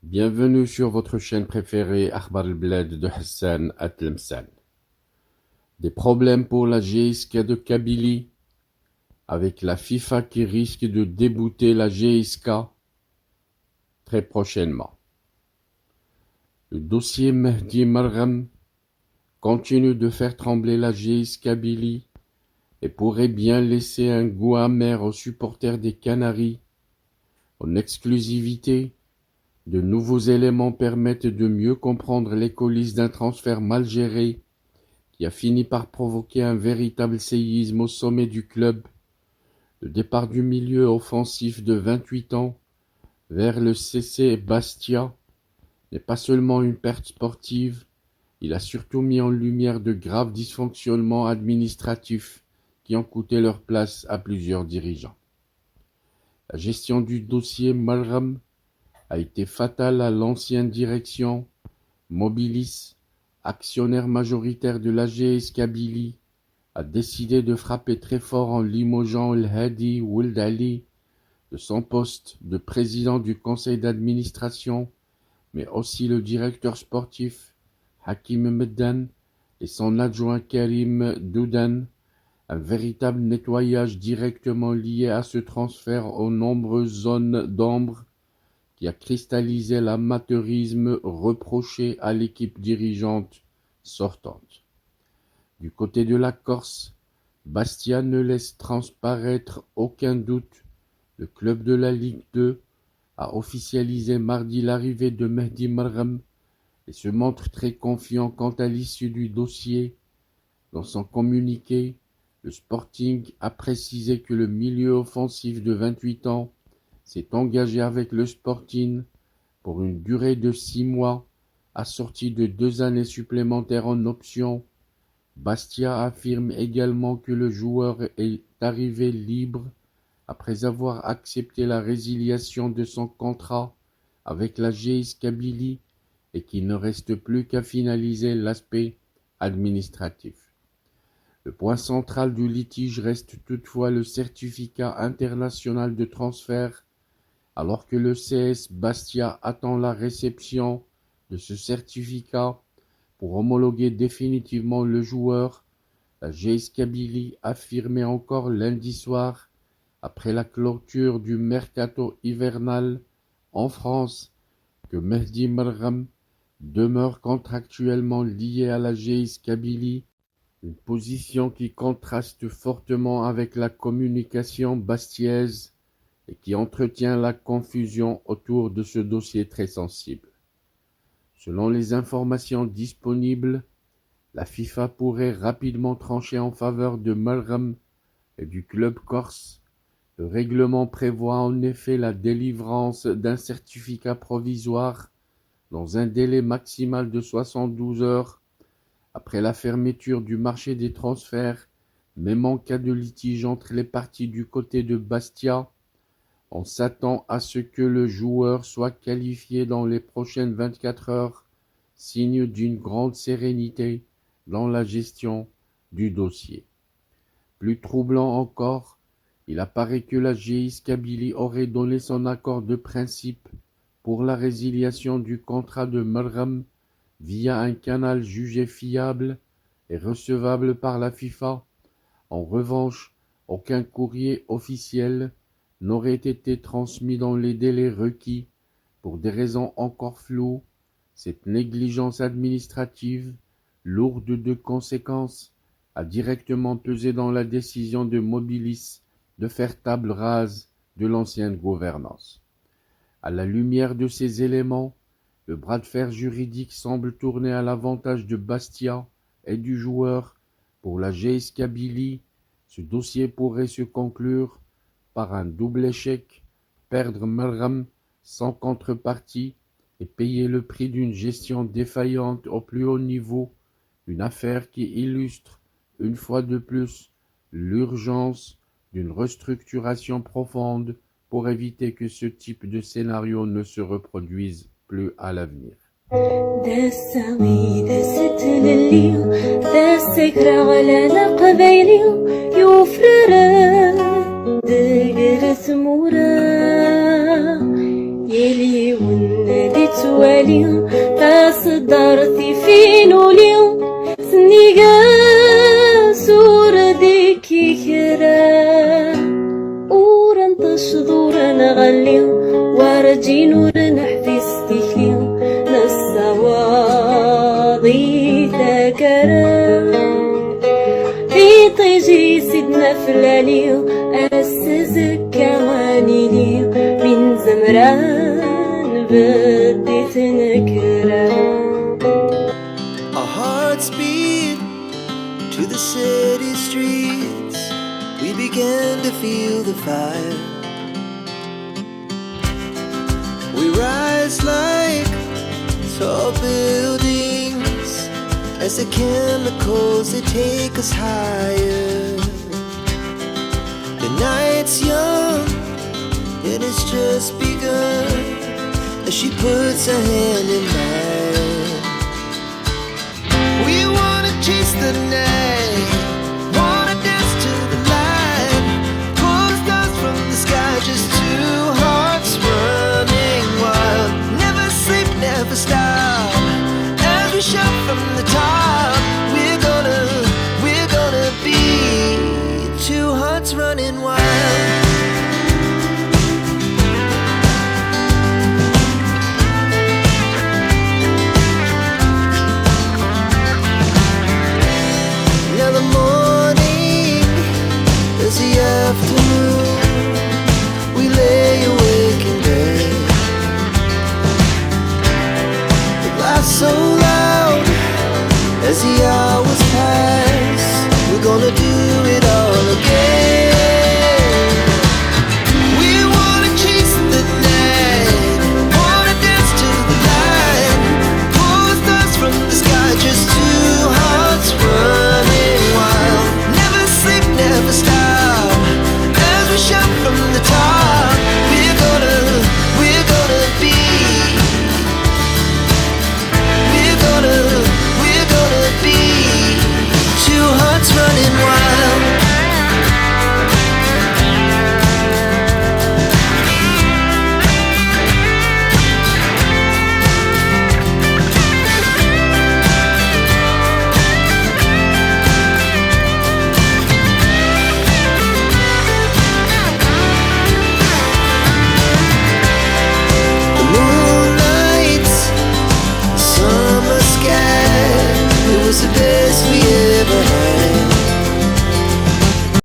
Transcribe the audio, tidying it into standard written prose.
Bienvenue sur votre chaîne préférée Akhbar al-Bled de Hassan At-Lemsan. Des problèmes pour la GSK de Kabylie, avec la FIFA qui risque de débouter la GSK très prochainement. Le dossier Mehdi Margham continue de faire trembler la GS Kabylie et pourrait bien laisser un goût amer aux supporters des Canaries. En exclusivité, de nouveaux éléments permettent de mieux comprendre les coulisses d'un transfert mal géré qui a fini par provoquer un véritable séisme au sommet du club. Le départ du milieu offensif de 28 ans vers le CC Bastia n'est pas seulement une perte sportive, il a surtout mis en lumière de graves dysfonctionnements administratifs qui ont coûté leur place à plusieurs dirigeants. La gestion du dossier Margham a été fatale à l'ancienne direction. Mobilis, actionnaire majoritaire de l'AGS Kabylie, a décidé de frapper très fort en limogeant El Hadi Ould Ali de son poste de président du conseil d'administration, mais aussi le directeur sportif Hakim Meddan et son adjoint Karim Doudan. Un véritable nettoyage directement lié à ce transfert aux nombreuses zones d'ombre qui a cristallisé l'amateurisme reproché à l'équipe dirigeante sortante. Du côté de la Corse, Bastia ne laisse transparaître aucun doute. Le club de la Ligue 2 a officialisé mardi l'arrivée de Mehdi Margham et se montre très confiant quant à l'issue du dossier. Dans son communiqué, le Sporting a précisé que le milieu offensif de 28 ans s'est engagé avec le Sporting pour une durée de 6 mois, assortie de 2 années supplémentaires en option. Bastia affirme également que le joueur est arrivé libre après avoir accepté la résiliation de son contrat avec la GS Kabylie et qu'il ne reste plus qu'à finaliser l'aspect administratif. Le point central du litige reste toutefois le certificat international de transfert. Alors que le CS Bastia attend la réception de ce certificat pour homologuer définitivement le joueur, la GS Kabylie affirmait encore lundi soir, après la clôture du mercato hivernal en France, que Mehdi Margham demeure contractuellement lié à la GS Kabylie, une position qui contraste fortement avec la communication bastiaise et qui entretient la confusion autour de ce dossier très sensible. Selon les informations disponibles, la FIFA pourrait rapidement trancher en faveur de Margham et du club corse. Le règlement prévoit en effet la délivrance d'un certificat provisoire dans un délai maximal de 72 heures après la fermeture du marché des transferts, même en cas de litige entre les parties du côté de Bastia. On s'attend à ce que le joueur soit qualifié dans les prochaines 24 heures, signe d'une grande sérénité dans la gestion du dossier. Plus troublant encore, il apparaît que la GS Kabylie aurait donné son accord de principe pour la résiliation du contrat de Margham via un canal jugé fiable et recevable par la FIFA. En revanche, aucun courrier officiel n'aurait été transmis dans les délais requis pour des raisons encore floues. Cette négligence administrative, lourde de conséquences, a directement pesé dans la décision de Mobilis de faire table rase de l'ancienne gouvernance. À la lumière de ces éléments, le bras de fer juridique semble tourner à l'avantage de Bastia et du joueur. Pour la GS Kabylie, ce dossier pourrait se conclure par un double échec, perdre Margham sans contrepartie et payer le prix d'une gestion défaillante au plus haut niveau, une affaire qui illustre, une fois de plus, l'urgence d'une restructuration profonde pour éviter que ce type de scénario ne se reproduise plus à l'avenir. يلي والنبي ليو تصدرتي في نوليو سنيقا سور ديكي كرا ورن تشضور نغليو ورجي نور نحفيس تخليو نسواضي ذكرا في طيجي سيدنا فلاليو أسزك وانيليو من زمران بديت نكرا. Our hearts beat to the city streets. We began to feel the fire. We rise like tall buildings as the chemicals, they take us higher. The night's young and it's just begun as she puts her hand in mine. We wanna chase the night, wanna dance to the light, pull stars from the sky, just two hearts running wild. Never sleep, never stop, as we shout from the top. We're gonna be two hearts running wild. Now the morning is the afternoon. We lay awake in bed. The laughs so loud as the hours pass. We're gonna do